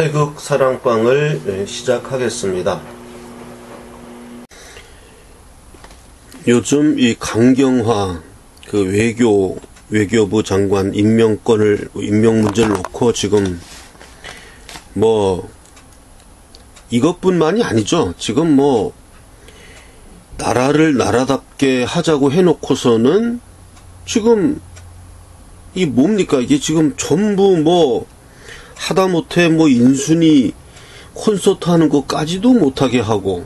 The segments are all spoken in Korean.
태극 사랑방을 시작하겠습니다. 요즘 이 강경화 외교부 장관 임명 문제를 놓고 지금 이것뿐만이 아니죠. 지금 나라를 나라답게 하자고 해놓고서는 지금 이게 지금 전부 하다못해 인순이 콘서트 하는 것까지도 못하게 하고,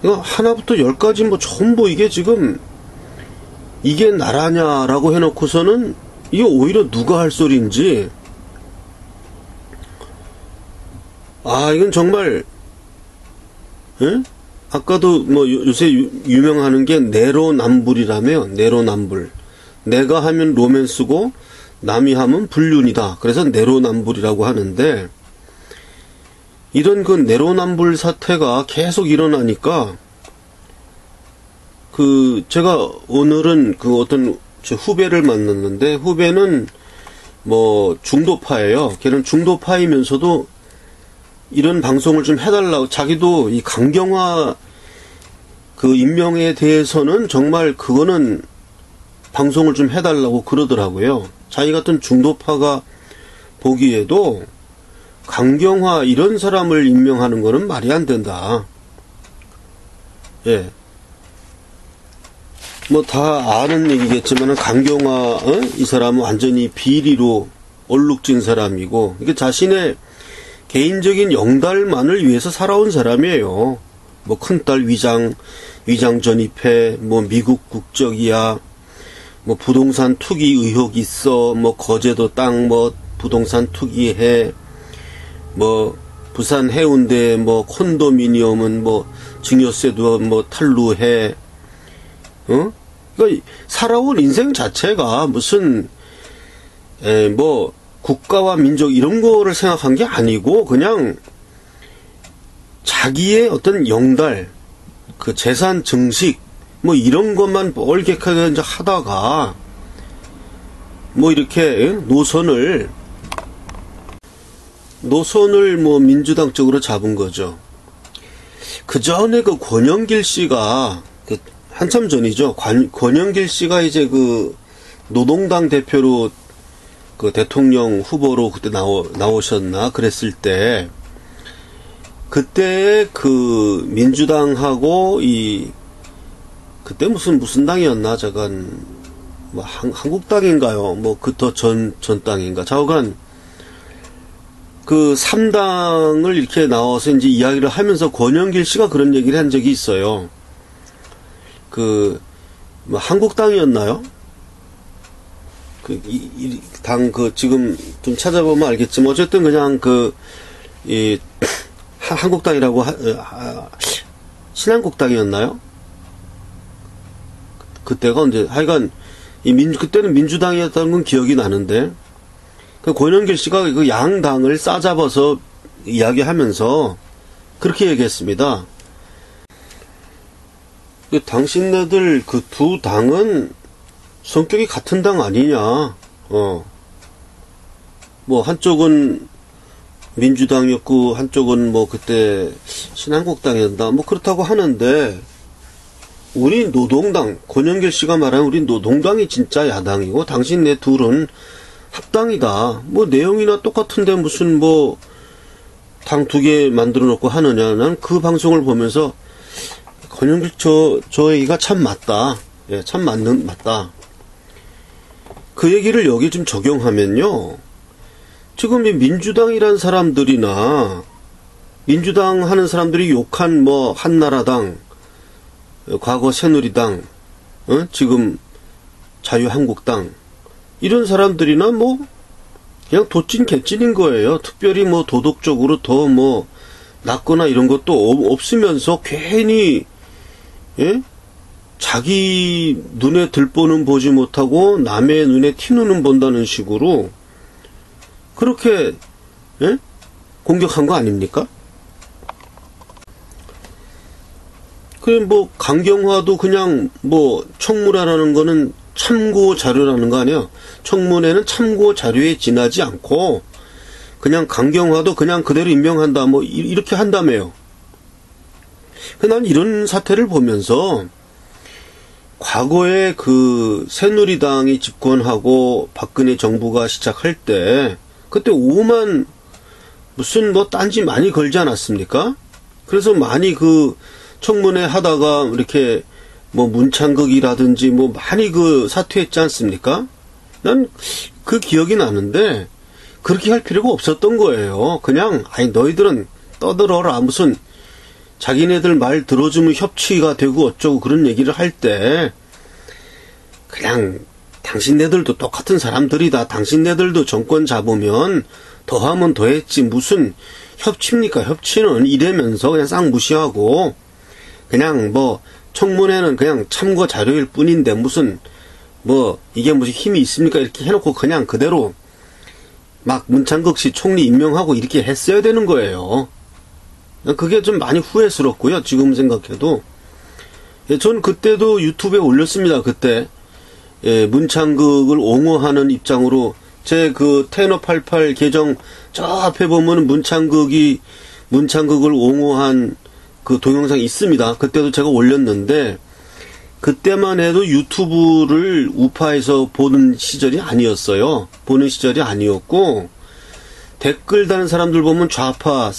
하나부터 10까지 전부 이게 지금 이게 나라냐라고 해놓고서는 이게 오히려 누가 할 소리인지, 이건 정말, 아까도 요새 유명하는 게 내로남불이라며. 내로남불. 내가 하면 로맨스고 남이 하면 불륜이다. 그래서 내로남불이라고 하는데, 이런 내로남불 사태가 계속 일어나니까 제가 오늘은 어떤 제 후배를 만났는데, 후배는 중도파예요. 걔는 중도파이면서도 이런 방송을 좀 해달라고, 자기도 이 강경화 임명에 대해서는 정말 그거는 방송을 좀 해달라고 그러더라고요. 자기 같은 중도파가 보기에도 강경화 이런 사람을 임명하는 거는 말이 안 된다. 예. 다 아는 얘기겠지만 강경화 이 사람은 완전히 비리로 얼룩진 사람이고, 이게 자신의 개인적인 영달만을 위해서 살아온 사람이에요. 큰딸 위장 전입해, 미국 국적이야, 부동산 투기 의혹 있어, 거제도 땅 부동산 투기해, 부산 해운대 콘도미니엄은 증여세도 탈루해. 그러니까 살아온 인생 자체가 무슨 국가와 민족 이런 거를 생각한 게 아니고, 그냥 자기의 어떤 영달, 재산 증식 이런 것만 얼격하게 이제 하다가 이렇게 노선을 민주당 쪽으로 잡은 거죠. 그 전에 권영길 씨가 한참 전이죠. 권영길 씨가 이제 노동당 대표로 대통령 후보로 그때 나오셨나 그랬을 때, 그때 민주당하고 그때 무슨 당이었나, 잠깐 한국당인가요? 더 전 당인가? 좌우간 3당을 이렇게 나와서 이제 이야기를 하면서 권영길 씨가 그런 얘기를 한 적이 있어요. 한국당이었나요? 지금 좀 찾아보면 알겠지만, 어쨌든 그냥 한국당이라고, 신한국당이었나요? 그때가 언제, 하여간, 그때는 민주당이었다는 건 기억이 나는데, 권영길 씨가 양당을 싸잡아서 이야기하면서 그렇게 얘기했습니다. 당신네들 두 당은 성격이 같은 당 아니냐. 한쪽은 민주당이었고, 한쪽은 그때 신한국당이었나. 그렇다고 하는데, 우리 노동당, 권영길 씨가 말하는 우리 노동당이 진짜 야당이고, 당신네 둘은 합당이다. 내용이나 똑같은데 무슨 당 2개 만들어 놓고 하느냐. 난 그 방송을 보면서, 권영길 저 얘기가 참 맞다. 예, 참 맞다. 그 얘기를 여기 좀 적용하면요. 지금 이 민주당이란 사람들이나, 민주당 하는 사람들이 욕한 한나라당, 과거 새누리당, 지금 자유한국당, 이런 사람들이나 그냥 도찐 개찐인 거예요. 특별히 도덕적으로 더 낫거나 이런 것도 없으면서 괜히, 자기 눈에 들보는 보지 못하고 남의 눈에 티눈은 본다는 식으로 그렇게 공격한 거 아닙니까? 그래 강경화도 그냥 청문회라는 거는 참고 자료라는 거 아니야. 청문회는 참고 자료에 지나지 않고 그냥 강경화도 그냥 그대로 임명한다, 뭐, 이렇게 한다며요. 난 이런 사태를 보면서, 과거에 그 새누리당이 집권하고 박근혜 정부가 시작할 때, 그때 오만, 무슨 뭐 딴지 많이 걸지 않았습니까? 그래서 많이 그 청문회 하다가 이렇게 뭐 문창극이라든지 뭐 많이 그 사퇴했지 않습니까? 난 그 기억이 나는데, 그렇게 할 필요가 없었던 거예요. 그냥 아니 너희들은 떠들어라. 무슨 자기네들 말 들어주면 협치가 되고 어쩌고 그런 얘기를 할 때 그냥 당신네들도 똑같은 사람들이다. 당신네들도 정권 잡으면 더하면 더했지 무슨 협치입니까? 협치는 이래면서 그냥 싹 무시하고 그냥 뭐 청문회는 그냥 참고 자료일 뿐인데 무슨 뭐 이게 무슨 힘이 있습니까? 이렇게 해놓고 그냥 그대로 막 문창극 씨 총리 임명하고 이렇게 했어야 되는 거예요. 그게 좀 많이 후회스럽고요. 지금 생각해도. 예, 전 그때도 유튜브에 올렸습니다. 그때. 예, 문창극을 옹호하는 입장으로 제 그 테너 88 계정 저 앞에 보면 문창극을 옹호한 그 동영상이 있습니다. 그때도 제가 올렸는데 그때만 해도 유튜브를 우파에서 보는 시절이 아니었어요. 보는 시절이 아니었고 댓글 다는 사람들 보면 좌파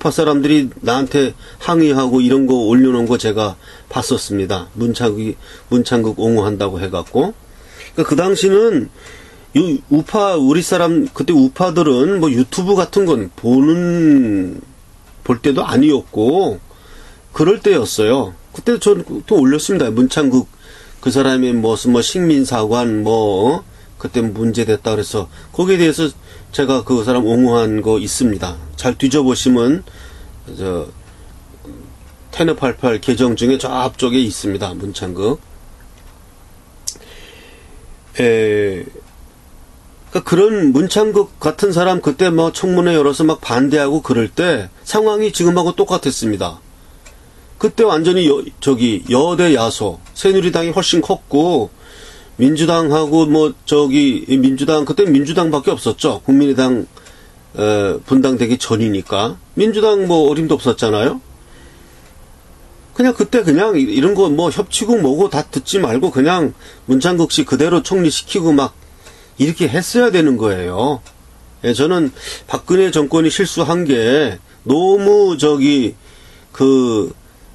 사람들이 나한테 항의하고 이런 거 올려놓은 거 제가 봤었습니다. 문창극 옹호한다고 해갖고. 그러니까 그 당시는 우리 사람 그때 우파들은 뭐 유튜브 같은 건 볼 때도 아니었고 그럴 때였어요. 그때 전 또 올렸습니다. 문창극 그 사람이 무슨 뭐 식민사관 뭐 그때 문제됐다 그래서 거기에 대해서 제가 그 사람 옹호한 거 있습니다. 잘 뒤져보시면 저 테너 88 계정 중에 저 앞쪽에 있습니다. 문창극. 그러니까 그런 문창극 같은 사람 그때 뭐 청문회 열어서 막 반대하고 그럴 때 상황이 지금하고 똑같았습니다. 그때 완전히 여대 야소 새누리당이 훨씬 컸고 민주당하고 민주당 그때 민주당밖에 없었죠. 국민의당 분당되기 전이니까 민주당 뭐 어림도 없었잖아요. 그냥 그때 그냥 이런 거 뭐 협치고 뭐고 다 듣지 말고 그냥 문창극 씨 그대로 총리시키고 막 이렇게 했어야 되는 거예요. 예, 저는 박근혜 정권이 실수한 게 너무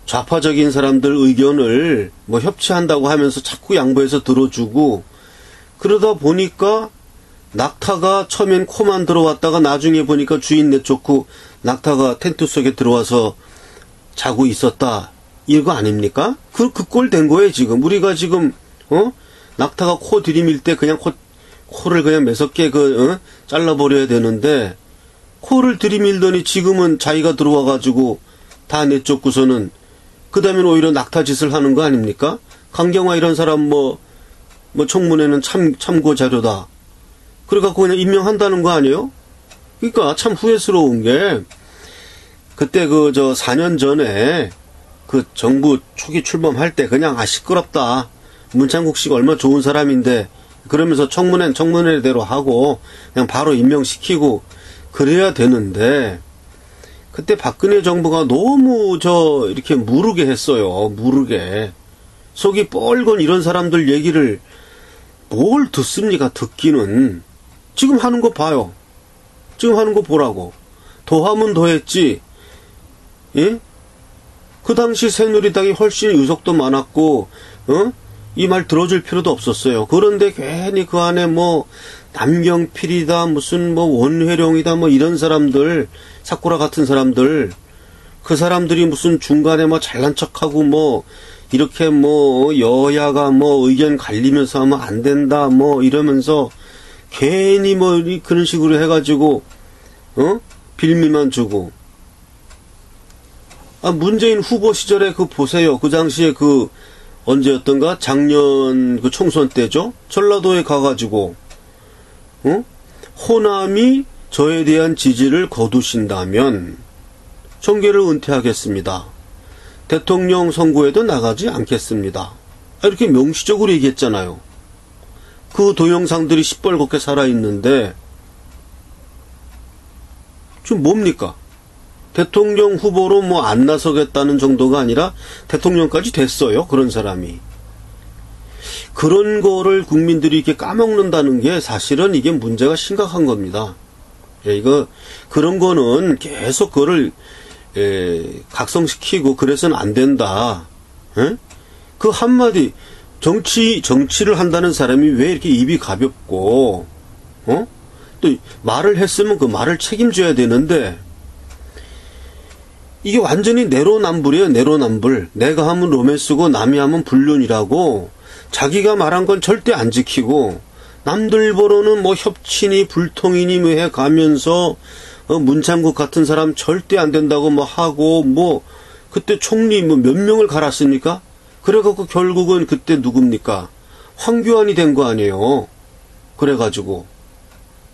좌파적인 사람들 의견을 뭐 협치한다고 하면서 자꾸 양보해서 들어주고 그러다 보니까 낙타가 처음엔 코만 들어왔다가 나중에 보니까 주인 내쫓고 낙타가 텐트 속에 들어와서 자고 있었다. 이거 아닙니까? 그 꼴 된 거예요, 지금. 우리가 지금, 낙타가 코 들이밀 때 그냥 코를 그냥 매섭게 잘라버려야 되는데, 코를 들이밀더니 지금은 자기가 들어와가지고 다 내쫓고서는 그 다음에는 오히려 낙타 짓을 하는 거 아닙니까? 강경화 이런 사람 청문회는 참고 자료다. 그래갖고 그냥 임명한다는 거 아니에요? 그러니까 참 후회스러운 게, 그때 4년 전에 그 정부 초기 출범할 때 그냥 시끄럽다. 문창국 씨가 얼마나 좋은 사람인데, 그러면서 청문회대로 하고, 그냥 바로 임명시키고, 그래야 되는데, 그때 박근혜 정부가 너무 이렇게 무르게 했어요. 무르게. 속이 뻘건 이런 사람들 얘기를 뭘 듣습니까? 듣기는. 지금 하는 거 봐요. 지금 하는 거 보라고. 더하면 더했지. 예? 그 당시 새누리당이 훨씬 의석도 많았고, 이 말 들어줄 필요도 없었어요. 그런데 괜히 그 안에 남경필이다, 무슨 원회룡이다, 이런 사람들, 사쿠라 같은 사람들, 그 사람들이 무슨 중간에 잘난 척하고 이렇게 여야가 의견 갈리면서 하면 안 된다, 이러면서 괜히 그런 식으로 해가지고, 빌미만 주고. 문재인 후보 시절에 보세요. 그 당시에 언제였던가? 작년 총선 때죠? 전라도에 가가지고, 호남이 저에 대한 지지를 거두신다면, 정계를 은퇴하겠습니다. 대통령 선거에도 나가지 않겠습니다. 이렇게 명시적으로 얘기했잖아요. 그 동영상들이 시뻘겋게 살아있는데, 지금 뭡니까? 대통령 후보로 뭐 안 나서겠다는 정도가 아니라 대통령까지 됐어요. 그런 사람이. 그런 거를 국민들이 이렇게 까먹는다는 게 사실은 이게 문제가 심각한 겁니다. 예, 그런 거는 계속 그거를, 각성시키고 그래서는 안 된다. 예? 그 한마디, 정치를 한다는 사람이 왜 이렇게 입이 가볍고, 또 말을 했으면 그 말을 책임져야 되는데, 이게 완전히 내로남불이에요, 내로남불. 내가 하면 로맨스고 남이 하면 불륜이라고 자기가 말한 건 절대 안 지키고 남들 보러는 뭐 협치니 불통이니 뭐 해 가면서 문창국 같은 사람 절대 안 된다고 뭐 하고 뭐 그때 총리 뭐 몇 명을 갈았습니까? 그래갖고 결국은 그때 누굽니까? 황교안이 된 거 아니에요. 그래가지고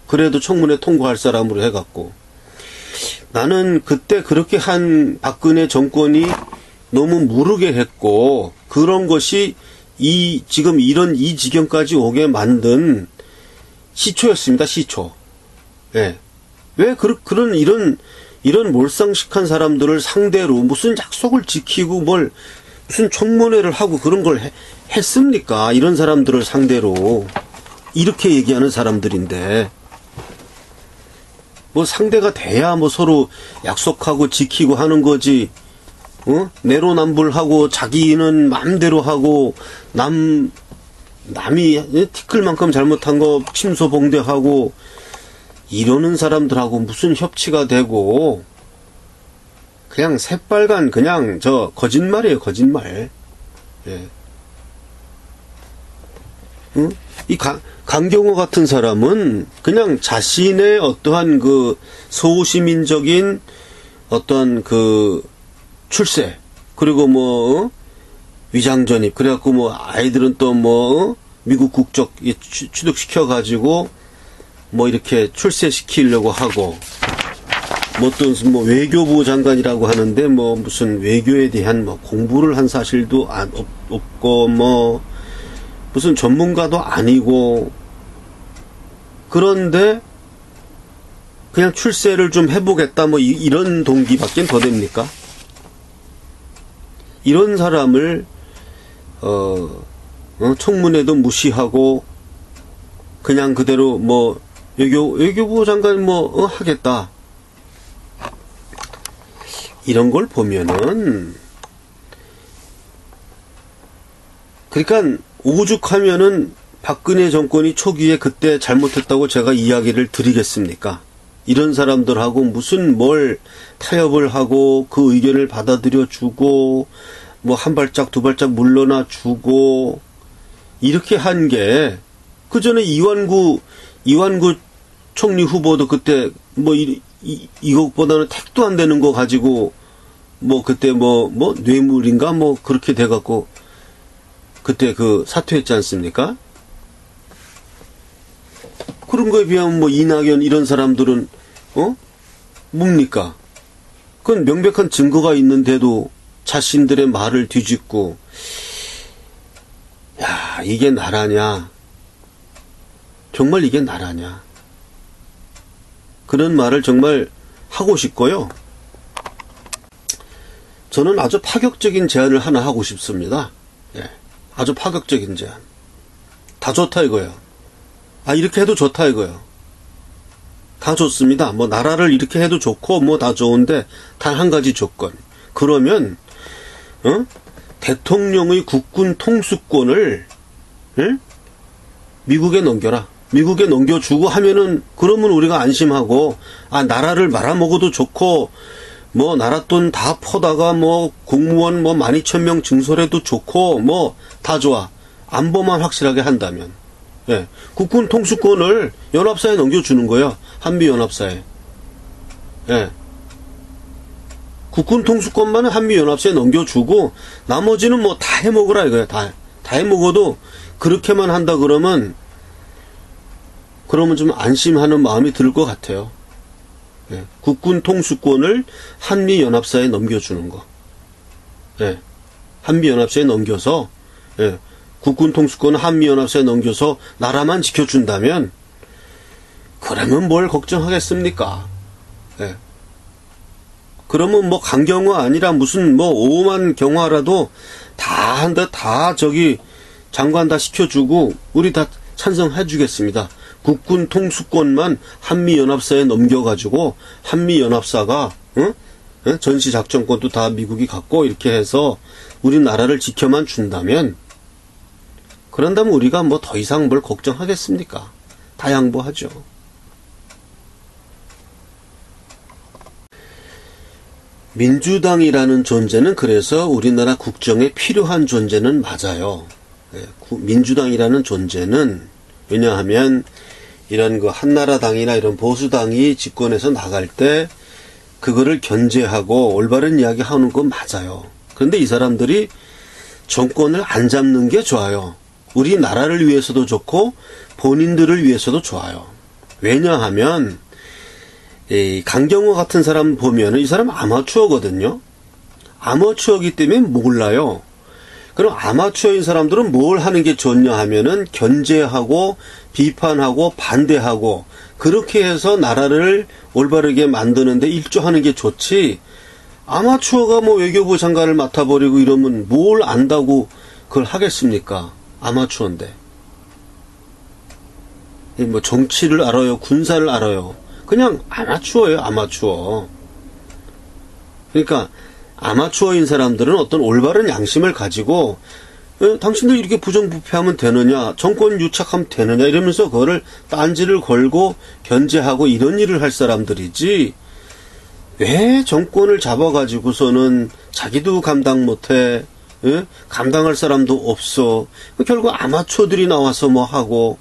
그래도 청문회 통과할 사람으로 해갖고 나는 그때 그렇게 한 박근혜 정권이 너무 무르게 했고 그런 것이 지금 이 지경까지 오게 만든 시초였습니다. 시초. 예. 왜 이런 몰상식한 사람들을 상대로 무슨 약속을 지키고 무슨 청문회를 하고 그런 걸 했습니까? 이런 사람들을 상대로 이렇게 얘기하는 사람들인데 뭐 상대가 돼야 뭐 서로 약속하고 지키고 하는 거지. 내로남불하고 자기는 마음대로 하고 남이 티끌만큼 잘못한 거 침소봉대하고 이러는 사람들하고 무슨 협치가 되고 그냥 새빨간 그냥 거짓말이에요. 거짓말. 예. 이 강경호 같은 사람은 그냥 자신의 어떠한 그 소시민적인 어떤 그 출세 그리고 뭐 위장전입 그래갖고 뭐 아이들은 또 뭐 미국 국적 취득시켜 가지고 뭐 이렇게 출세시키려고 하고 뭐 또 뭐 외교부 장관이라고 하는데 뭐 무슨 외교에 대한 뭐 공부를 한 사실도 없고 뭐 무슨 전문가도 아니고 그런데 그냥 출세를 좀 해보겠다 뭐 이런 동기밖엔 더 됩니까? 이런 사람을 청문회도 무시하고 그냥 그대로 뭐 외교부 장관 뭐 하겠다 이런 걸 보면은 그러니까 오죽하면은 박근혜 정권이 초기에 그때 잘못했다고 제가 이야기를 드리겠습니까? 이런 사람들하고 무슨 뭘 타협을 하고 그 의견을 받아들여 주고 뭐 한 발짝 두 발짝 물러나 주고 이렇게 한 게 그 전에 이완구 총리 후보도 그때 뭐 이것보다는 택도 안 되는 거 가지고 뭐 그때 뭐 뇌물인가 뭐 그렇게 돼갖고 그때 그 사퇴했지 않습니까? 그런 거에 비하면 뭐 이낙연 이런 사람들은 뭡니까? 그건 명백한 증거가 있는데도 자신들의 말을 뒤집고 야 이게 나라냐? 정말 이게 나라냐? 그런 말을 정말 하고 싶고요. 저는 아주 파격적인 제안을 하나 하고 싶습니다. 예, 아주 파격적인 제안. 다 좋다 이거예요. 이렇게 해도 좋다 이거예요. 다 좋습니다. 뭐 나라를 이렇게 해도 좋고 뭐 다 좋은데 단 한 가지 조건. 그러면 대통령의 국군 통수권을 미국에 넘겨라. 미국에 넘겨주고 하면은 그러면 우리가 안심하고 나라를 말아먹어도 좋고 뭐 나라 돈 다 퍼다가 뭐 공무원 뭐 12,000명 증설해도 좋고 뭐 다 좋아. 안보만 확실하게 한다면. 예. 국군 통수권을 연합사에 넘겨주는 거예요. 한미연합사에. 예. 국군 통수권만은 한미연합사에 넘겨주고 나머지는 뭐 다 해먹으라 이거야. 다 해먹어도 그렇게만 한다 그러면 좀 안심하는 마음이 들 것 같아요. 예. 국군 통수권을 한미연합사에 넘겨주는 거. 예. 한미연합사에 넘겨서 예. 국군 통수권을 한미연합사에 넘겨서 나라만 지켜준다면 그러면 뭘 걱정하겠습니까? 예. 그러면 뭐 강경화 아니라 무슨 뭐 오만 경화라도 다 한다, 다 저기 장관 다 시켜주고 우리 다 찬성해 주겠습니다. 국군 통수권만 한미연합사에 넘겨가지고 한미연합사가 전시작전권도 다 미국이 갖고 이렇게 해서 우리나라를 지켜만 준다면, 그런다면 우리가 뭐 더 이상 뭘 걱정하겠습니까? 다 양보하죠. 민주당이라는 존재는 그래서 우리나라 국정에 필요한 존재는 맞아요. 민주당이라는 존재는, 왜냐하면 이런 그 한나라당이나 이런 보수당이 집권해서 나갈 때 그거를 견제하고 올바른 이야기 하는 건 맞아요. 그런데 이 사람들이 정권을 안 잡는 게 좋아요. 우리나라를 위해서도 좋고 본인들을 위해서도 좋아요. 왜냐하면 이 강경호 같은 사람 보면은 이 사람 아마추어거든요. 아마추어기 때문에 몰라요. 그럼 아마추어인 사람들은 뭘 하는 게 좋냐 하면은 견제하고 비판하고 반대하고 그렇게 해서 나라를 올바르게 만드는데 일조하는 게 좋지, 아마추어가 뭐 외교부 장관을 맡아버리고 이러면 뭘 안다고 그걸 하겠습니까? 아마추어인데. 뭐 정치를 알아요? 군사를 알아요? 그냥 아마추어예요, 아마추어. 그러니까 아마추어인 사람들은 어떤 올바른 양심을 가지고 당신들 이렇게 부정부패하면 되느냐, 정권 유착하면 되느냐 이러면서 그거를 딴지를 걸고 견제하고 이런 일을 할 사람들이지, 왜 정권을 잡아가지고서는 자기도 감당 못해, 감당할 사람도 없어. 결국 아마추어들이 나와서 뭐 하고.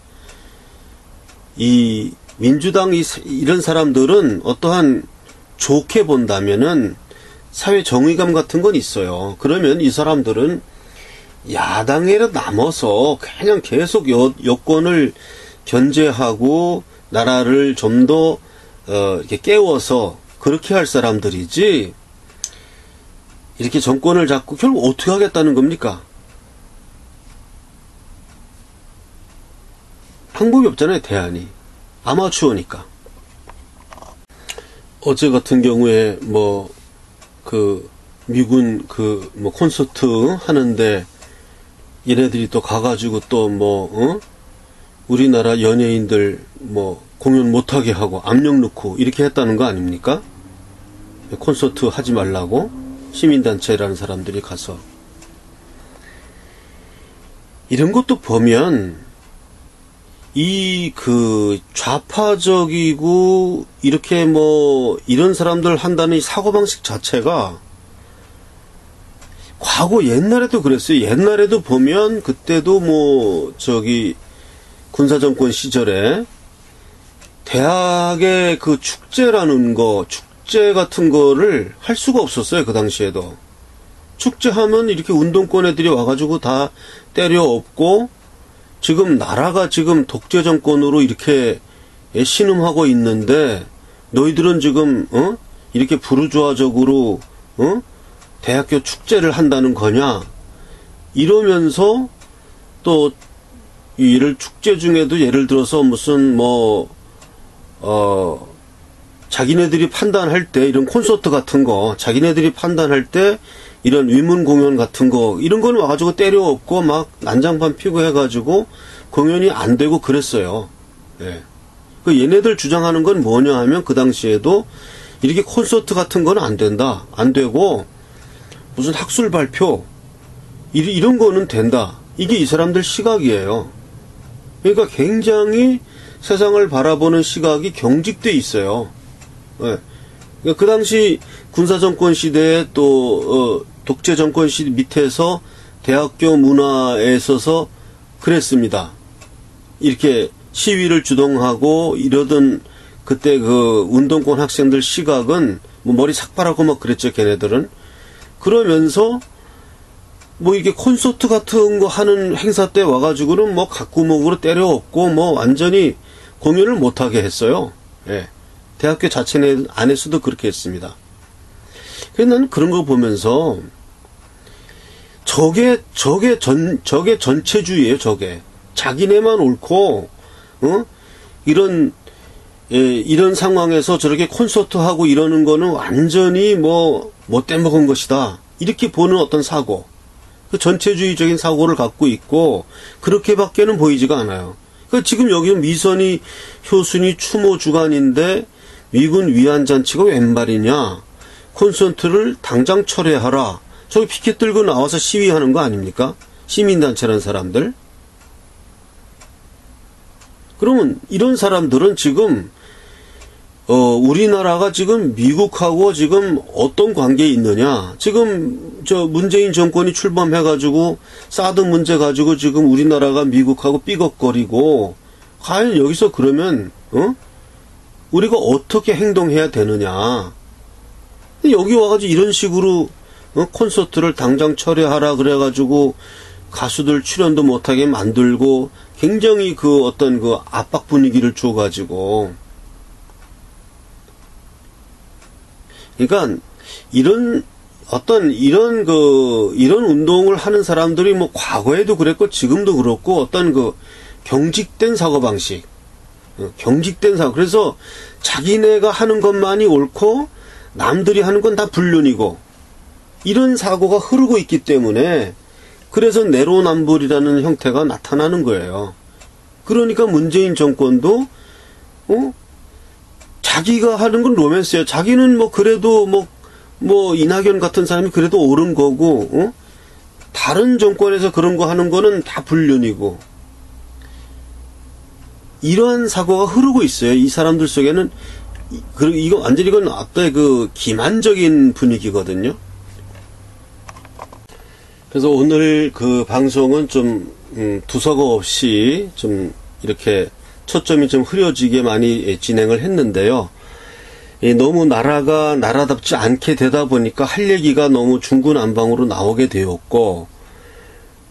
이 민주당 이런 사람들은 어떠한 좋게 본다면은 사회 정의감 같은 건 있어요. 그러면 이 사람들은 야당에 남아서 그냥 계속 여권을 견제하고 나라를 좀 더 이렇게 깨워서 그렇게 할 사람들이지, 이렇게 정권을 잡고 결국 어떻게 하겠다는 겁니까? 방법이 없잖아요, 대안이. 아마추어니까. 어제 같은 경우에 미군 콘서트 하는데 얘네들이 또 가가지고 또 우리나라 연예인들 공연 못하게 하고 압력 넣고 이렇게 했다는 거 아닙니까? 콘서트 하지 말라고 시민단체라는 사람들이 가서. 이런 것도 보면 좌파적이고 이렇게 이런 사람들 한다는 이 사고방식 자체가 과거 옛날에도 그랬어요. 옛날에도 보면 그때도 군사정권 시절에 대학의 그 축제 같은 거를 할 수가 없었어요. 그 당시에도. 축제하면 이렇게 운동권 애들이 와가지고 다 때려 엎고, 지금 나라가 지금 독재 정권으로 이렇게 신음하고 있는데 너희들은 지금 이렇게 부르주아적으로 대학교 축제를 한다는 거냐 이러면서, 또 이를 축제 중에도 예를 들어서 무슨 자기네들이 판단할 때 이런 콘서트 같은 거 자기네들이 판단할 때 이런 위문 공연 같은 거 이런 거는 와가지고 때려 엎고 막 난장판 피고 해가지고 공연이 안 되고 그랬어요. 예. 얘네들 주장하는 건 뭐냐 하면 그 당시에도 이렇게 콘서트 같은 건 안 된다, 안 되고 무슨 학술 발표 이런 거는 된다. 이게 이 사람들 시각이에요. 그러니까 굉장히 세상을 바라보는 시각이 경직돼 있어요. 예. 그러니까 그 당시 군사정권 시대에 또 독재정권 시대 밑에서 대학교 문화에 있어서 그랬습니다. 이렇게 시위를 주동하고 이러던 그때 그 운동권 학생들 시각은 머리 삭발하고 막 그랬죠, 걔네들은. 그러면서 이게 콘서트 같은 거 하는 행사 때 와가지고는 각구목으로 때려 엎고 완전히 공연을 못하게 했어요. 예. 대학교 자체 안에서도 그렇게 했습니다. 그래서 나는 그런 거 보면서 저게 전체주의예요, 저게. 자기네만 옳고, 이런 이런 상황에서 저렇게 콘서트하고 이러는 거는 완전히 뭐 못된 먹은 것이다. 이렇게 보는 어떤 사고, 그 전체주의적인 사고를 갖고 있고 그렇게밖에는 보이지가 않아요. 그러니까 지금 여기 미선이, 효순이 추모 주간인데 미군 위안잔치가 웬 말이냐. 콘서트를 당장 철회하라. 저기 피켓 들고 나와서 시위하는 거 아닙니까? 시민단체라는 사람들. 그러면 이런 사람들은 지금 우리나라가 지금 미국하고 지금 어떤 관계에 있느냐. 지금 저 문재인 정권이 출범해가지고 사드 문제 가지고 지금 우리나라가 미국하고 삐걱거리고, 과연 여기서 그러면 우리가 어떻게 행동해야 되느냐. 여기 와가지고 이런 식으로 콘서트를 당장 철회하라 그래가지고 가수들 출연도 못하게 만들고 굉장히 그 어떤 그 압박 분위기를 줘가지고, 그러니까 이런 운동을 하는 사람들이 뭐 과거에도 그랬고 지금도 그렇고 어떤 그 경직된 사고방식, 경직된 사고. 그래서 자기네가 하는 것만이 옳고 남들이 하는 건 다 불륜이고, 이런 사고가 흐르고 있기 때문에 그래서 내로남불이라는 형태가 나타나는 거예요. 그러니까 문재인 정권도 자기가 하는 건 로맨스예요. 자기는 뭐 그래도 뭐 이낙연 같은 사람이 그래도 옳은 거고, 다른 정권에서 그런 거 하는 거는 다 불륜이고, 이러한 사고가 흐르고 있어요. 이 사람들 속에는. 그리고 이거 완전히 이건 어떤 그 기만적인 분위기거든요. 그래서 오늘 그 방송은 좀 두서가 없이 좀 이렇게 초점이 좀 흐려지게 많이 진행을 했는데요. 너무 나라가 나라답지 않게 되다 보니까 할 얘기가 너무 중구난방으로 나오게 되었고,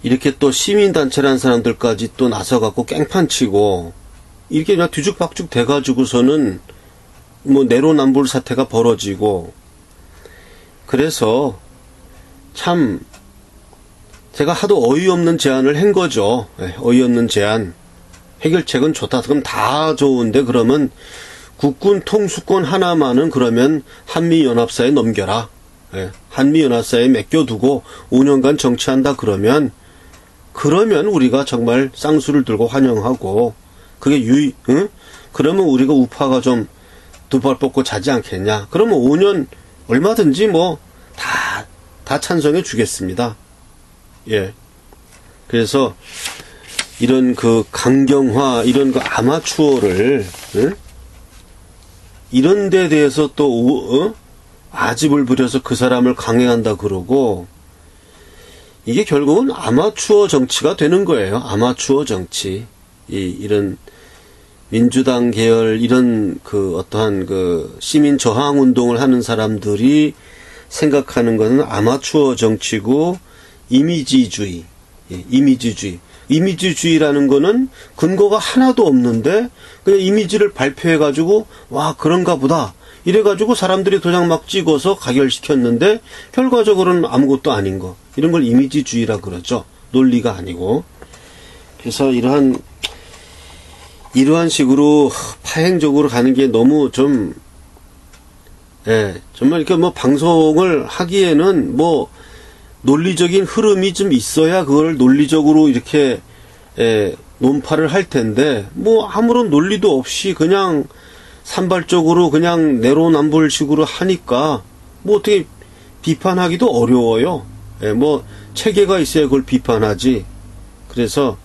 이렇게 또 시민단체라는 사람들까지 또 나서갖고 깽판치고 이렇게 그냥 뒤죽박죽 돼가지고서는 뭐 내로남불 사태가 벌어지고, 그래서 참 제가 하도 어이없는 제안을 한 거죠. 어이없는 제안. 해결책은 좋다. 그럼 다 좋은데, 그러면 국군 통수권 하나만은 그러면 한미연합사에 넘겨라. 한미연합사에 맡겨두고 5년간 정치한다 그러면 우리가 정말 쌍수를 들고 환영하고, 그게 그러면 우리가 우파가 좀 두 발 뻗고 자지 않겠냐. 그러면 5년 얼마든지 뭐 다 찬성해 주겠습니다. 예. 그래서 이런 그 강경화, 이런 그 아마추어를, 이런 데 대해서 또 아집을 부려서 그 사람을 강행한다 그러고, 이게 결국은 아마추어 정치가 되는 거예요. 아마추어 정치. 이런 민주당 계열, 이런 그 어떠한 그 시민 저항 운동을 하는 사람들이 생각하는 것은 아마추어 정치고, 이미지주의. 이미지주의라는 거는 근거가 하나도 없는데 그냥 이미지를 발표해가지고 와 그런가 보다 이래가지고 사람들이 도장 막 찍어서 가결시켰는데 결과적으로는 아무것도 아닌 거, 이런 걸 이미지주의라 그러죠. 논리가 아니고. 그래서 이러한 식으로 파행적으로 가는 게 너무 좀 정말 이렇게 뭐 방송을 하기에는 뭐 논리적인 흐름이 좀 있어야 그걸 논리적으로 이렇게 논파를 할 텐데, 뭐 아무런 논리도 없이 그냥 산발적으로 그냥 내로남불식으로 하니까 뭐 어떻게 비판하기도 어려워요. 뭐 체계가 있어야 그걸 비판하지. 그래서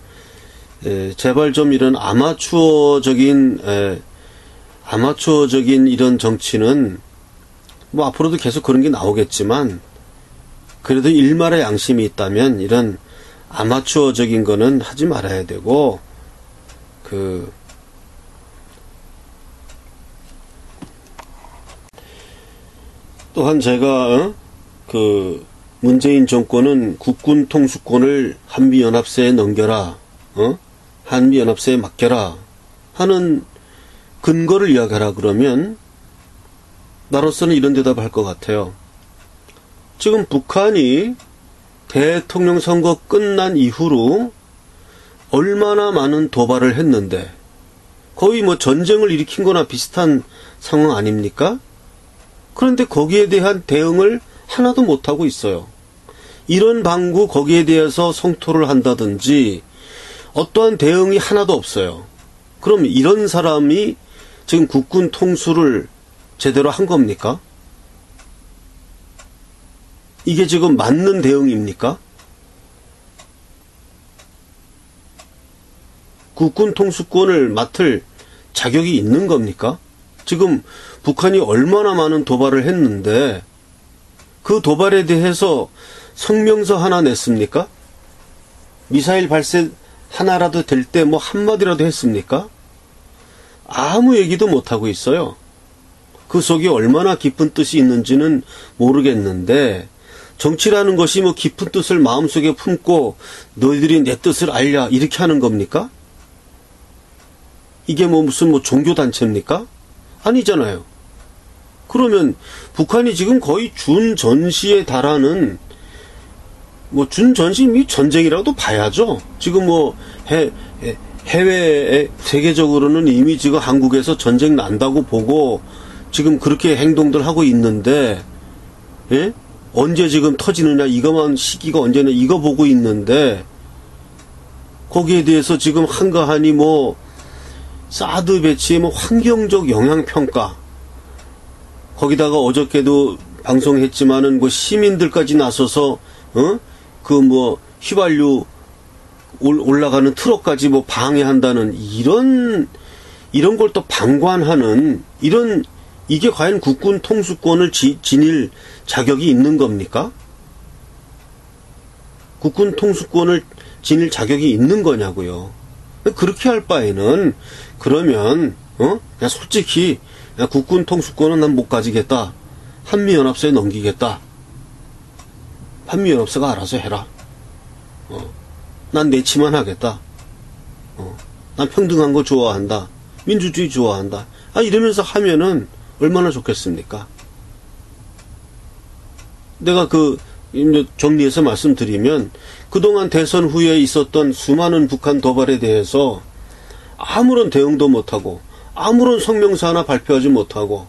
제발 좀 이런 아마추어적인 이런 정치는 뭐 앞으로도 계속 그런 게 나오겠지만, 그래도 일말의 양심이 있다면 이런 아마추어적인 거는 하지 말아야 되고, 또한 제가 문재인 정권은 국군 통수권을 한미연합사에 넘겨라, 한미연합사에 맡겨라 하는 근거를 이야기하라 그러면 나로서는 이런 대답을 할 것 같아요. 지금 북한이 대통령 선거 끝난 이후로 얼마나 많은 도발을 했는데, 거의 뭐 전쟁을 일으킨 거나 비슷한 상황 아닙니까? 그런데 거기에 대한 대응을 하나도 못하고 있어요. 이런 방구 거기에 대해서 성토를 한다든지 어떠한 대응이 하나도 없어요. 그럼 이런 사람이 지금 국군 통수를 제대로 한 겁니까? 이게 지금 맞는 대응입니까? 국군 통수권을 맡을 자격이 있는 겁니까? 지금 북한이 얼마나 많은 도발을 했는데 그 도발에 대해서 성명서 하나 냈습니까? 미사일 발사 하나라도 될 때 뭐 한마디라도 했습니까? 아무 얘기도 못하고 있어요. 그 속에 얼마나 깊은 뜻이 있는지는 모르겠는데 정치라는 것이 뭐 깊은 뜻을 마음속에 품고 너희들이 내 뜻을 알랴 이렇게 하는 겁니까? 이게 뭐 무슨 뭐 종교단체입니까? 아니잖아요. 그러면 북한이 지금 거의 준전시에 달하는 뭐 준전시 미 전쟁이라고도 봐야죠. 지금 뭐 해외에 세계적으로는 이미 지금 한국에서 전쟁 난다고 보고 지금 그렇게 행동들 하고 있는데 예? 언제 지금 터지느냐 이거만 시기가 언제냐 이거 보고 있는데 거기에 대해서 지금 한가하니 뭐 사드 배치의 뭐 환경적 영향평가 거기다가 어저께도 방송했지만은 그 시민들까지 나서서 그 뭐 휘발유 올라가는 트럭까지 뭐 방해한다는 이런 걸 또 방관하는 이게 과연 국군 통수권을 지닐 자격이 있는 겁니까? 국군 통수권을 지닐 자격이 있는 거냐고요. 그렇게 할 바에는 그러면 그냥 솔직히 국군 통수권은 난 못 가지겠다. 한미연합소에 넘기겠다. 한미연합소가 알아서 해라. 난 내치만 하겠다. 난 평등한 거 좋아한다. 민주주의 좋아한다. 이러면서 하면은 얼마나 좋겠습니까? 내가 정리해서 말씀드리면 그동안 대선 후에 있었던 수많은 북한 도발에 대해서 아무런 대응도 못하고 아무런 성명서 하나 발표하지 못하고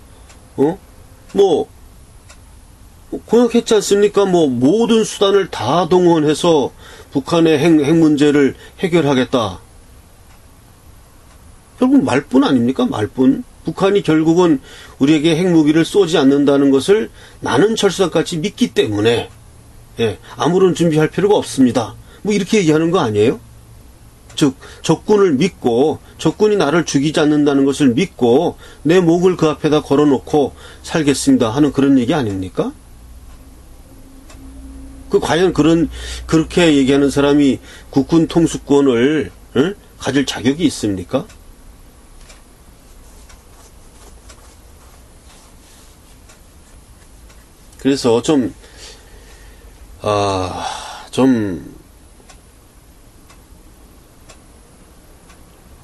공약했지 않습니까? 모든 수단을 다 동원해서 북한의 핵 문제를 해결하겠다. 결국 말뿐 아닙니까? 말뿐. 북한이 결국은 우리에게 핵무기를 쏘지 않는다는 것을 나는 철수까지 믿기 때문에 아무런 준비할 필요가 없습니다. 이렇게 얘기하는 거 아니에요? 즉 적군을 믿고 적군이 나를 죽이지 않는다는 것을 믿고 내 목을 그 앞에다 걸어놓고 살겠습니다 하는 그런 얘기 아닙니까? 과연 그렇게 얘기하는 사람이 국군 통수권을 가질 자격이 있습니까? 그래서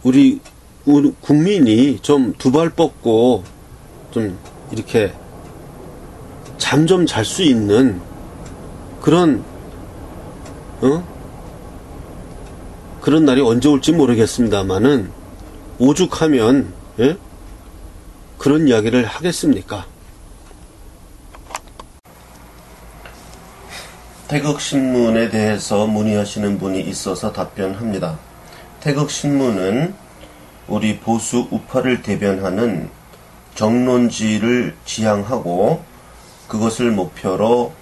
우리 국민이 좀 두 발 뻗고 좀 이렇게 잠 좀 잘 수 있는 그런 날이 언제 올지 모르겠습니다만은 오죽하면 그런 이야기를 하겠습니까? 태극신문에 대해서 문의하시는 분이 있어서 답변합니다. 태극신문은 우리 보수 우파를 대변하는 정론지를 지향하고 그것을 목표로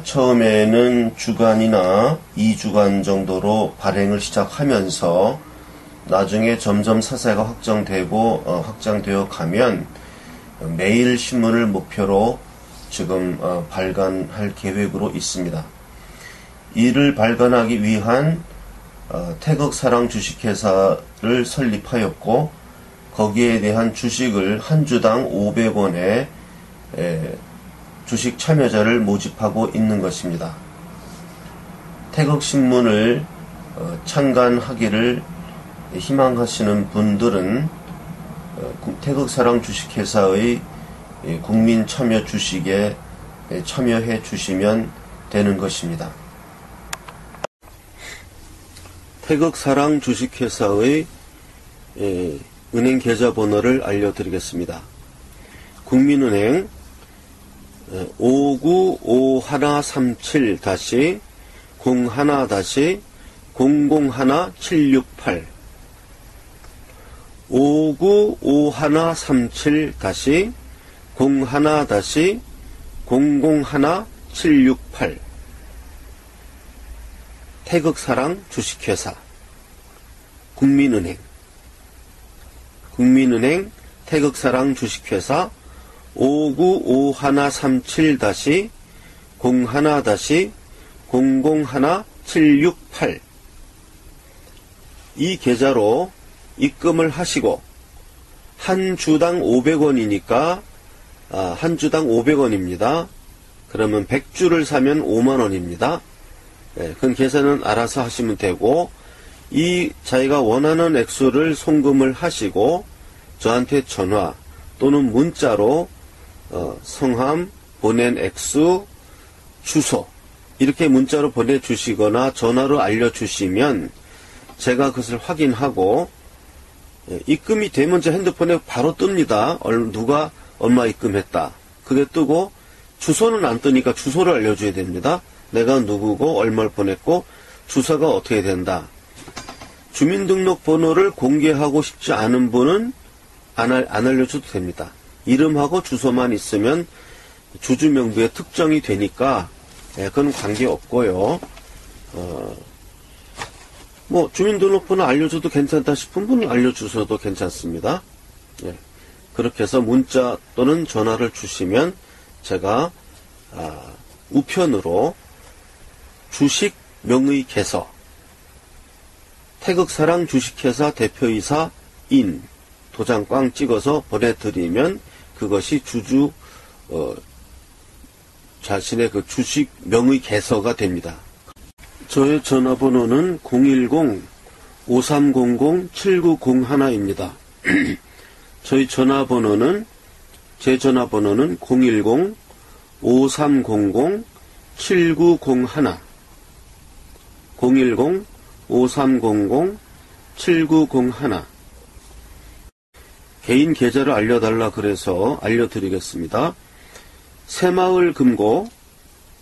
처음에는 주간이나 2주간 정도로 발행을 시작하면서 나중에 점점 사세가 확장되어 가면 매일 신문을 목표로 지금 발간할 계획으로 있습니다. 이를 발간하기 위한 태극사랑 주식회사를 설립하였고 거기에 대한 주식을 한 주당 500원에 주식 참여자를 모집하고 있는 것입니다. 태극신문을 창간하기를 희망하시는 분들은 태극사랑 주식회사의 국민참여 주식에 참여해 주시면 되는 것입니다. 태극사랑 주식회사의 은행 계좌번호를 알려드리겠습니다. 국민은행 595137-01-001768 5951-01-001768 태극사랑 주식회사 국민은행 태극사랑 주식회사 5951-01-001768 이 계좌로 입금을 하시고 한 주당 500원이니까 한 주당 500원입니다. 그러면 100주를 사면 5만원입니다. 그건 계산은 알아서 하시면 되고 이 자기가 원하는 액수를 송금을 하시고 저한테 전화 또는 문자로 성함, 보낸 액수, 주소 이렇게 문자로 보내주시거나 전화로 알려주시면 제가 그것을 확인하고 입금이 되면 제 핸드폰에 바로 뜹니다. 누가 얼마 입금했다. 그게 뜨고 주소는 안 뜨니까 주소를 알려줘야 됩니다. 내가 누구고 얼마를 보냈고 주소가 어떻게 된다. 주민등록번호를 공개하고 싶지 않은 분은 안 알려줘도 됩니다. 이름하고 주소만 있으면 주주명부에 특정이 되니까 그건 관계없고요. 주민등록번호 알려줘도 괜찮다 싶은 분은 알려주셔도 괜찮습니다. 그렇게 해서 문자 또는 전화를 주시면 제가 우편으로 주식 명의 개서 태극사랑 주식회사 대표이사 인 도장 꽝 찍어서 보내드리면 그것이 자신의 그 주식 명의 개서가 됩니다. 저의 전화번호는 010-5300-7901입니다. 제 전화번호는 010-5300-7901 010-5300-7901 개인 계좌를 알려달라 그래서 알려드리겠습니다. 새마을 금고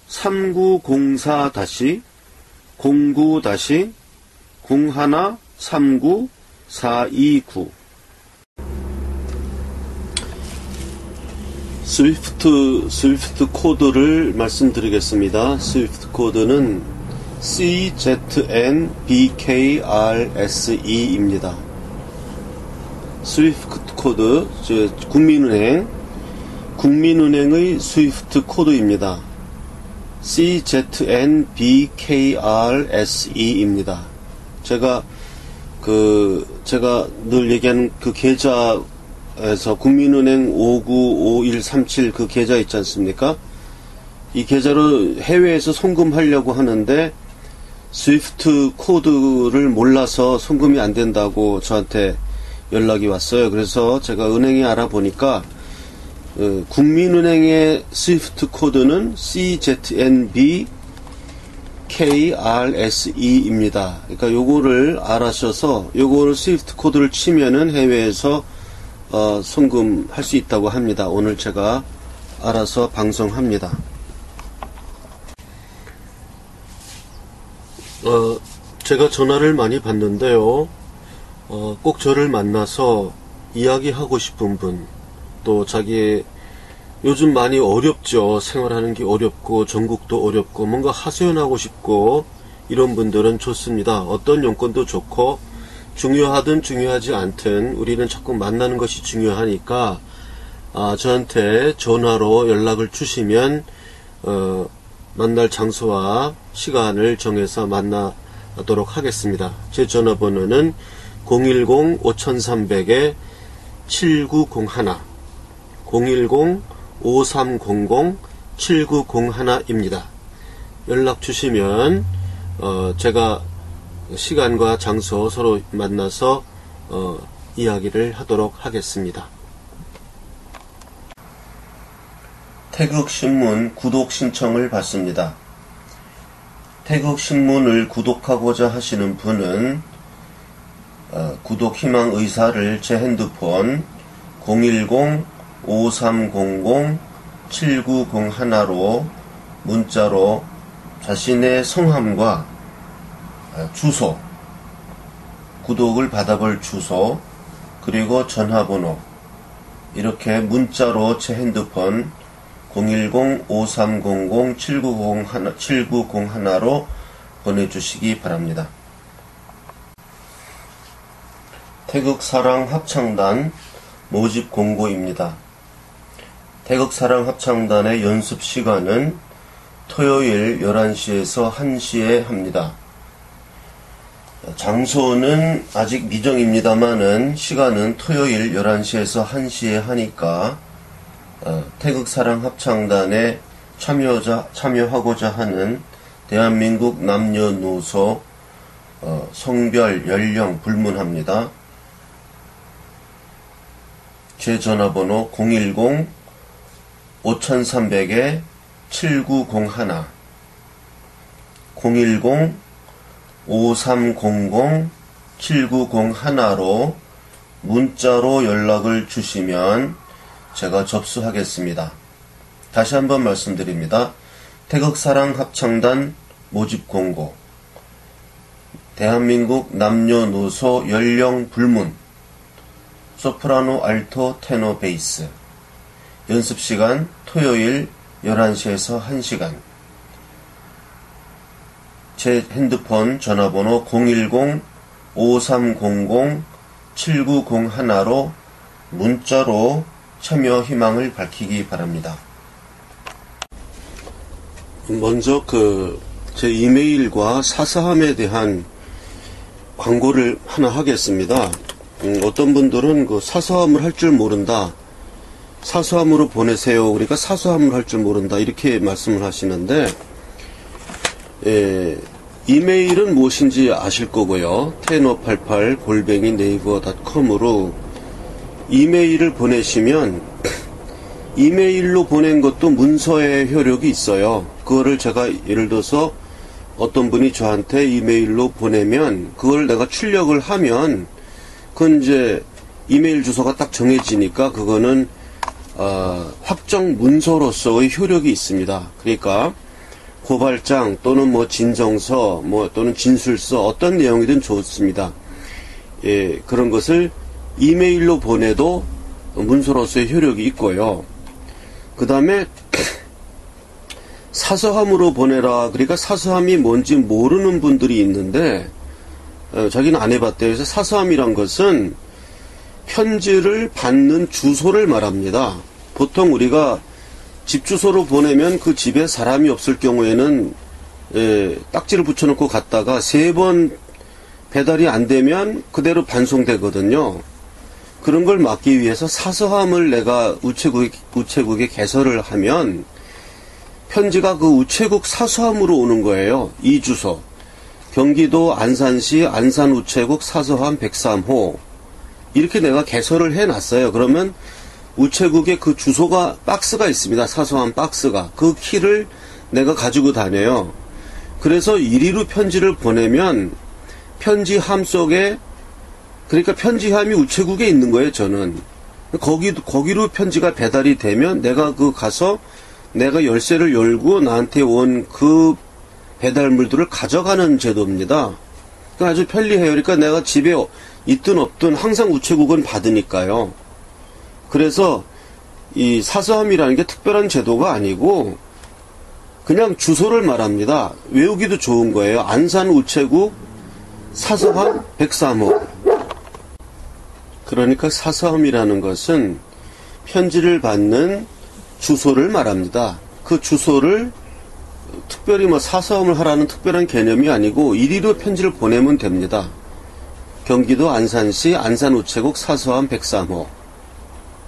3904-09-0139-429 스위프트 코드를 말씀드리겠습니다. 스위프트 코드는 CZNBKRSE입니다. 스위프트 코드, 국민은행의 스위프트 코드입니다. CZNBKRSE입니다. 제가 늘 얘기하는 그 계좌에서 국민은행 595137 그 계좌 있지 않습니까? 이 계좌로 해외에서 송금하려고 하는데 스위프트 코드를 몰라서 송금이 안 된다고 저한테 연락이 왔어요. 그래서 제가 은행에 알아보니까 국민은행의 스위프트 코드는 CZNBKRSE입니다. 그러니까 요거를 알아셔서 요거를 스위프트 코드를 치면은 해외에서 송금할 수 있다고 합니다. 오늘 제가 알아서 방송합니다. 제가 전화를 많이 받는데요. 꼭 저를 만나서 이야기하고 싶은 분, 또 자기 요즘 많이 어렵죠. 생활하는 게 어렵고 전국도 어렵고 뭔가 하소연하고 싶고 이런 분들은 좋습니다. 어떤 용건도 좋고 중요하든 중요하지 않든 우리는 자꾸 만나는 것이 중요하니까 저한테 전화로 연락을 주시면 만날 장소와 시간을 정해서 만나도록 하겠습니다. 제 전화번호는 010-5300-7901 010-5300-7901입니다. 연락 주시면 제가 시간과 장소 서로 만나서 이야기를 하도록 하겠습니다. 태극신문 구독 신청을 받습니다. 태극신문을 구독하고자 하시는 분은 구독 희망 의사를 제 핸드폰 010-5300-7901로 문자로 자신의 성함과 주소, 구독을 받아볼 주소, 그리고 전화번호 이렇게 문자로 제 핸드폰 010-5300-7901로 보내주시기 바랍니다. 태극사랑합창단 모집 공고입니다. 태극사랑합창단의 연습 시간은 토요일 11시에서 1시에 합니다. 장소는 아직 미정입니다만은 시간은 토요일 11시에서 1시에 하니까 태극사랑합창단에 참여하고자 하는 대한민국 남녀노소 성별, 연령 불문합니다. 제 전화번호 010-5300-7901 010-5300-7901로 문자로 연락을 주시면 제가 접수하겠습니다. 다시 한번 말씀드립니다. 태극사랑합창단 모집 공고, 대한민국 남녀노소 연령 불문, 소프라노, 알토, 테너, 베이스. 연습시간 토요일 11시에서 1시간. 제 핸드폰 전화번호 010-5300-7901로 문자로 참여 희망을 밝히기 바랍니다. 먼저 제 이메일과 사서함에 대한 광고를 하나 하겠습니다. 어떤 분들은 사서함을 할 줄 모른다, 사서함으로 보내세요, 그러니까 사서함을 할 줄 모른다 이렇게 말씀을 하시는데, 이메일은 무엇인지 아실 거고요. tenor88@naver.com으로 이메일을 보내시면 이메일로 보낸 것도 문서의 효력이 있어요. 그거를 제가 예를 들어서 어떤 분이 저한테 이메일로 보내면 그걸 내가 출력을 하면 그건 이제 이메일 주소가 딱 정해지니까 그거는 확정 문서로서의 효력이 있습니다. 그러니까 고발장 또는 진정서 또는 진술서 어떤 내용이든 좋습니다. 그런 것을 이메일로 보내도 문서로서의 효력이 있고요. 그 다음에 사서함으로 보내라, 그러니까 사서함이 뭔지 모르는 분들이 있는데 자기는 안 해봤대요. 그래서 사서함이란 것은 편지를 받는 주소를 말합니다. 보통 우리가 집 주소로 보내면 그 집에 사람이 없을 경우에는 딱지를 붙여놓고 갔다가 3번 배달이 안 되면 그대로 반송되거든요. 그런 걸 막기 위해서 사서함을 내가 우체국에 개설을 하면 편지가 그 우체국 사서함으로 오는 거예요. 이 주소. 경기도 안산시 안산우체국 사서함 103호. 이렇게 내가 개설을 해놨어요. 그러면 우체국에 그 주소가, 박스가 있습니다. 사서함 박스가. 그 키를 내가 가지고 다녀요. 그래서 이리로 편지를 보내면 편지함 속에, 그러니까 편지함이 우체국에 있는 거예요, 저는. 거기로 편지가 배달이 되면 내가 가서 내가 열쇠를 열고 나한테 온 그 배달물들을 가져가는 제도입니다. 그러니까 아주 편리해요. 그러니까 내가 집에 있든 없든 항상 우체국은 받으니까요. 그래서 이 사서함이라는 게 특별한 제도가 아니고 그냥 주소를 말합니다. 외우기도 좋은 거예요. 안산우체국 사서함 103호. 그러니까 사서함이라는 것은 편지를 받는 주소를 말합니다. 그 주소를 특별히 사서함을 하라는 특별한 개념이 아니고 이리로 편지를 보내면 됩니다. 경기도 안산시 안산우체국 사서함 103호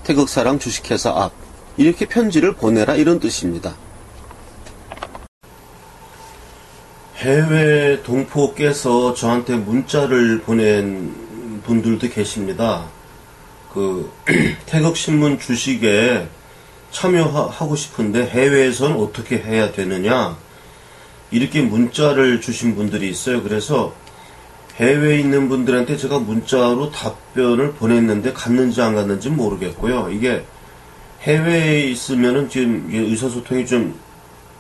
태극사랑 주식회사 앞, 이렇게 편지를 보내라, 이런 뜻입니다. 해외 동포 께서 저한테 문자를 보낸 분들도 계십니다. 태극신문 주식에 참여하고 싶은데 해외에선 어떻게 해야 되느냐, 이렇게 문자를 주신 분들이 있어요. 그래서 해외에 있는 분들한테 제가 문자로 답변을 보냈는데 갔는지 안 갔는지 모르겠고요. 이게 해외에 있으면은 지금 의사소통이 좀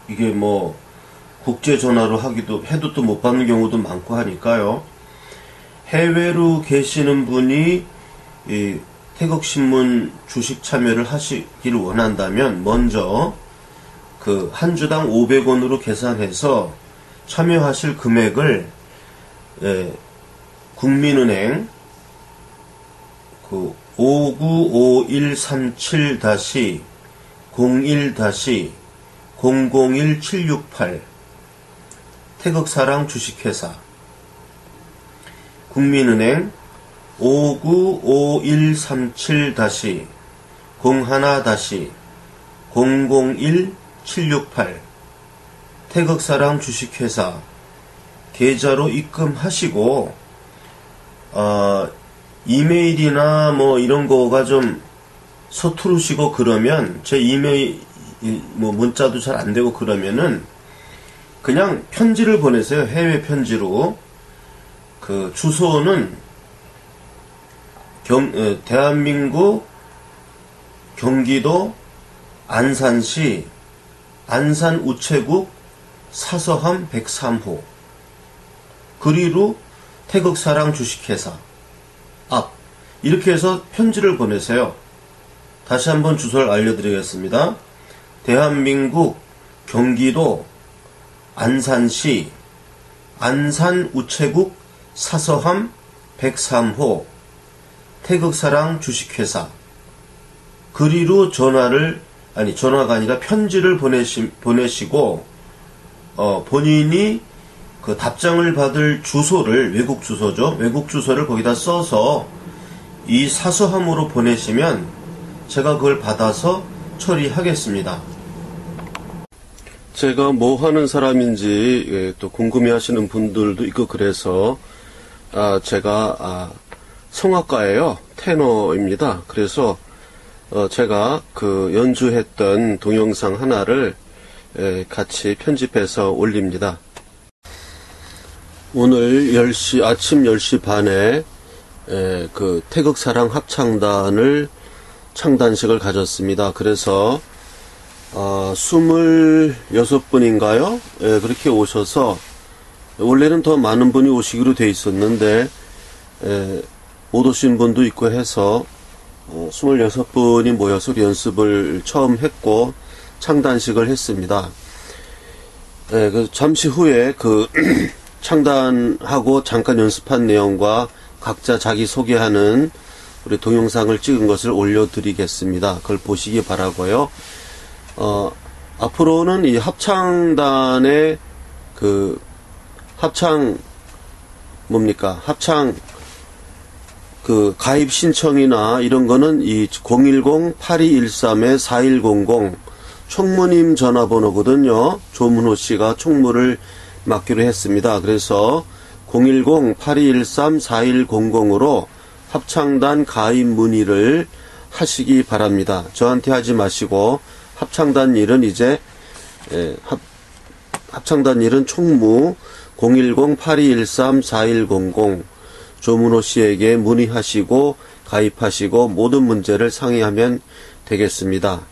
이게 뭐 국제 전화로 해도 또 못 받는 경우도 많고 하니까요. 해외로 계시는 분이 이 태극신문 주식 참여를 하시기를 원한다면 먼저 그 한 주당 500원으로 계산해서 참여하실 금액을 국민은행 그 595137-01-001768 태극사랑 주식회사 국민은행 595137-01-001768 태극사랑 주식회사 계좌로 입금하시고 이메일이나 뭐 이런 거가 좀 서투르시고 그러면 제 이메일 뭐 문자도 잘 안 되고 그러면은 그냥 편지를 보내세요. 해외 편지로. 그 주소는 대한민국 경기도 안산시 안산우체국 사서함 103호 그리로 태극사랑 주식회사 앞 이렇게 해서 편지를 보내세요. 다시 한번 주소를 알려드리겠습니다. 대한민국 경기도 안산시 안산우체국 사서함 103호 태극사랑 주식회사 그리로 전화가 아니라 편지를 보내시고 본인이 그 답장을 받을 주소를 외국 주소죠. 외국 주소를 거기다 써서 이 사서함으로 보내시면 제가 그걸 받아서 처리하겠습니다. 제가 뭐 하는 사람인지 또 궁금해하시는 분들도 있고 그래서 제가 성악가예요. 테너입니다. 그래서 제가 그 연주했던 동영상 하나를 같이 편집해서 올립니다. 오늘 아침 10시 반에 그 태극사랑 합창단을 창단식을 가졌습니다. 그래서 26분인가요? 그렇게 오셔서 원래는 더 많은 분이 오시기로 돼 있었는데 못 오신 분도 있고 해서 26분이 모여서 연습을 처음 했고 창단식을 했습니다. 잠시 후에 그 창단하고 잠깐 연습한 내용과 각자 자기 소개하는 우리 동영상을 찍은 것을 올려드리겠습니다. 그걸 보시기 바라고요. 앞으로는 이 합창단의 그 합창 그 가입 신청이나 이런 거는 이 010-8213-4100 총무님 전화번호거든요. 조문호 씨가 총무를 맡기로 했습니다. 그래서 010-8213-4100으로 합창단 가입 문의를 하시기 바랍니다. 저한테 하지 마시고 합창단 일은 이제 합창단 일은 총무 010-8213-4100 조문호 씨에게 문의하시고 가입하시고 모든 문제를 상의하면 되겠습니다.